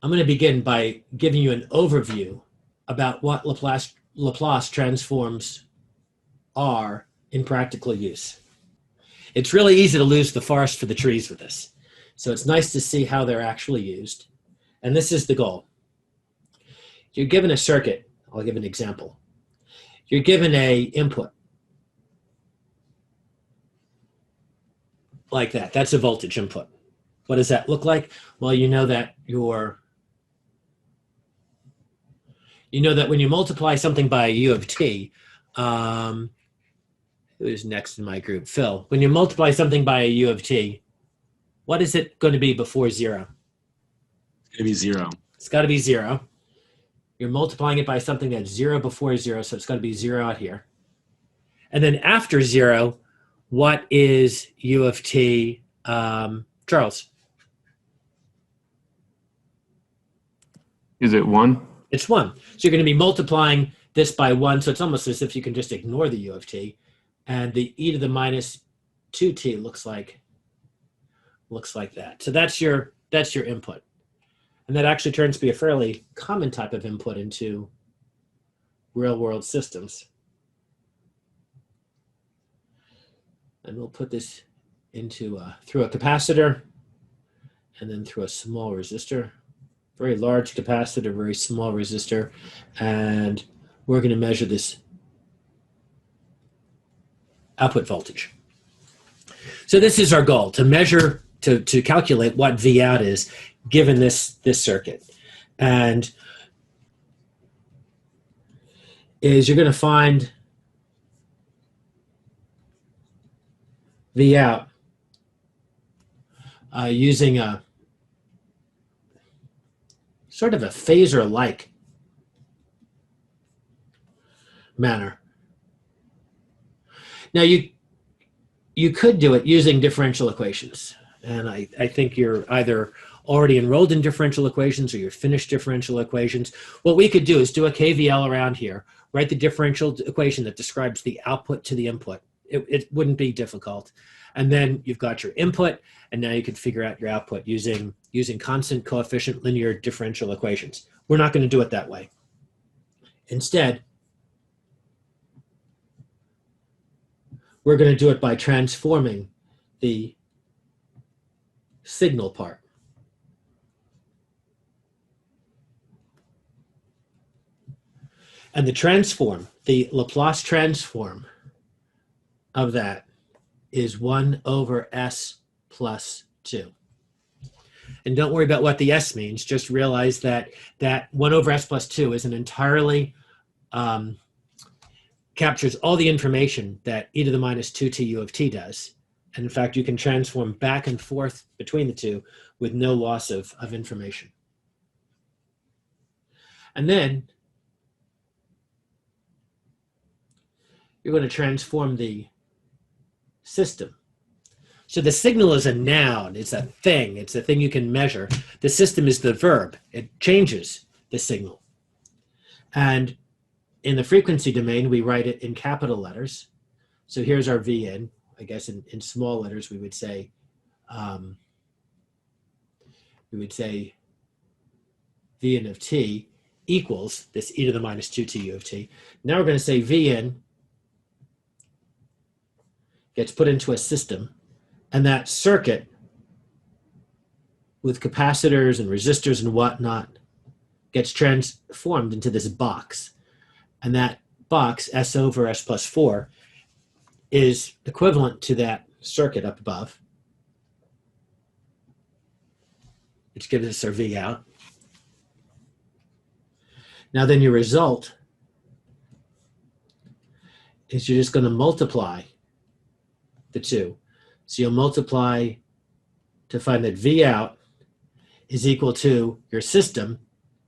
I'm going to begin by giving you an overview about what Laplace transforms are in practical use. It's really easy to lose the forest for the trees with this. So it's nice to see how they're actually used. And this is the goal. You're given a circuit. I'll give an example. You're given a input like that. That's a voltage input. What does that look like? Well, you know that when you multiply something by a u of t, who's next in my group? Phil. When you multiply something by a u of t, what is it going to be before 0? It's going to be 0. It's got to be 0. You're multiplying it by something that's 0 before 0, so it's got to be 0 out here. And then after 0, what is u of t, Charles? Is it 1? It's 1. So you're going to be multiplying this by 1, so it's almost as if you can just ignore the u of t. And the e to the minus 2t looks like that. So that's your input. And that actually turns to be a fairly common type of input into real-world systems. And we'll put this into through a capacitor and then through a small resistor. Very large capacitor, very small resistor. And we're going to measure this output voltage. So this is our goal, to measure, to calculate what V out is given this circuit. And is you're going to find V out using a sort of a phasor-like manner. Now you could do it using differential equations. And I think you're either already enrolled in differential equations or you're finished differential equations. What we could do is do a KVL around here, write the differential equation that describes the output to the input. It wouldn't be difficult. And then you've got your input, and now you can figure out your output using constant coefficient linear differential equations. We're not going to do it that way. Instead, we're going to do it by transforming the signal part. And the transform, the Laplace transform of that is 1 over s plus 2. And don't worry about what the s means. Just realize that 1 over s plus 2 is an entirely captures all the information that e to the minus 2t u of t does. And in fact, you can transform back and forth between the two with no loss of information. And then you're going to transform the system. So the signal is a noun. It's a thing. It's a thing you can measure. The system is the verb. It changes the signal. And in the frequency domain, we write it in capital letters. So here's our V in. I guess in small letters, we would say V in of t equals this e to the minus 2t u of t. Now we're going to say V in gets put into a system, and that circuit with capacitors and resistors and whatnot gets transformed into this box. And that box, S over S plus 4, is equivalent to that circuit up above, which gives us our V out. Now then your result is you're just going to multiply the two. So you'll multiply to find that V out is equal to your system,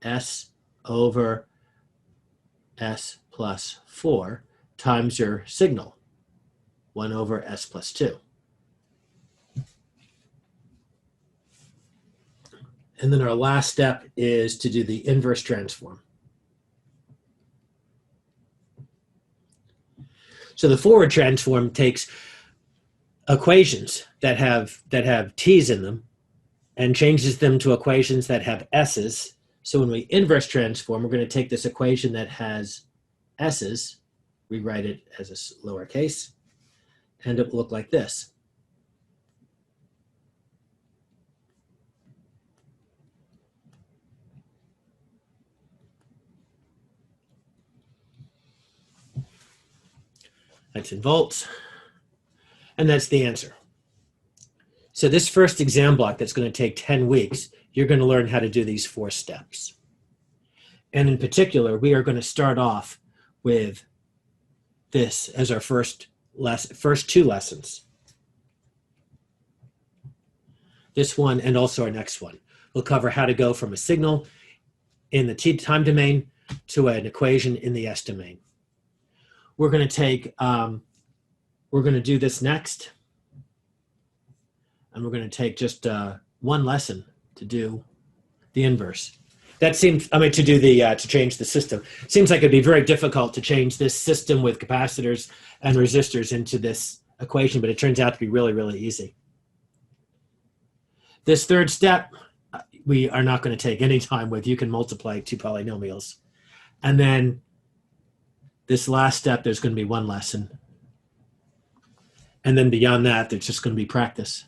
S over S plus 4, times your signal, 1 over S plus 2. And then our last step is to do the inverse transform. So the forward transform takes equations that have t's in them and changes them to equations that have s's. So when we inverse transform, we're going to take this equation that has s's, rewrite it as a lowercase, and it will look like this. That's in volts, and that's the answer. So this first exam block that's going to take 10 weeks, you're going to learn how to do these 4 steps. And in particular, we are going to start off with this as our first 2 lessons. This one and also our next one. We'll cover how to go from a signal in the time domain to an equation in the S domain. We're going to do this next. And we're going to take just 1 lesson to do the inverse. That seems, to do the, to change the system. Seems like it'd be very difficult to change this system with capacitors and resistors into this equation, but it turns out to be really, really easy. This third step, we are not going to take any time with. You can multiply 2 polynomials. And then this last step, there's going to be 1 lesson. And then beyond that, there's just going to be practice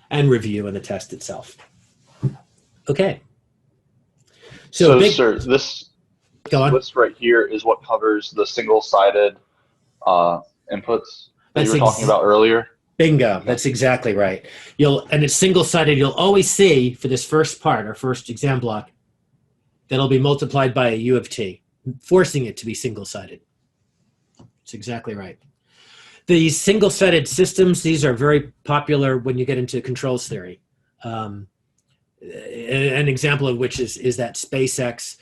and review and the test itself. Okay. So sir, this list right here is what covers the single-sided inputs that you were talking about earlier? Bingo. That's exactly right. And it's single-sided. You'll always see for this first part, our first exam block, that'll be multiplied by a U of t, forcing it to be single-sided. That's exactly right. These single-sided systems, these are very popular when you get into controls theory. An example of which is that SpaceX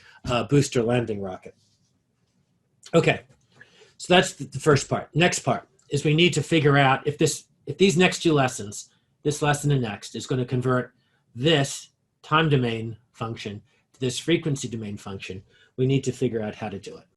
booster landing rocket. Okay, so that's the first part. Next part is we need to figure out if these next 2 lessons, this lesson and next, is going to convert this time domain function to this frequency domain function. We need to figure out how to do it.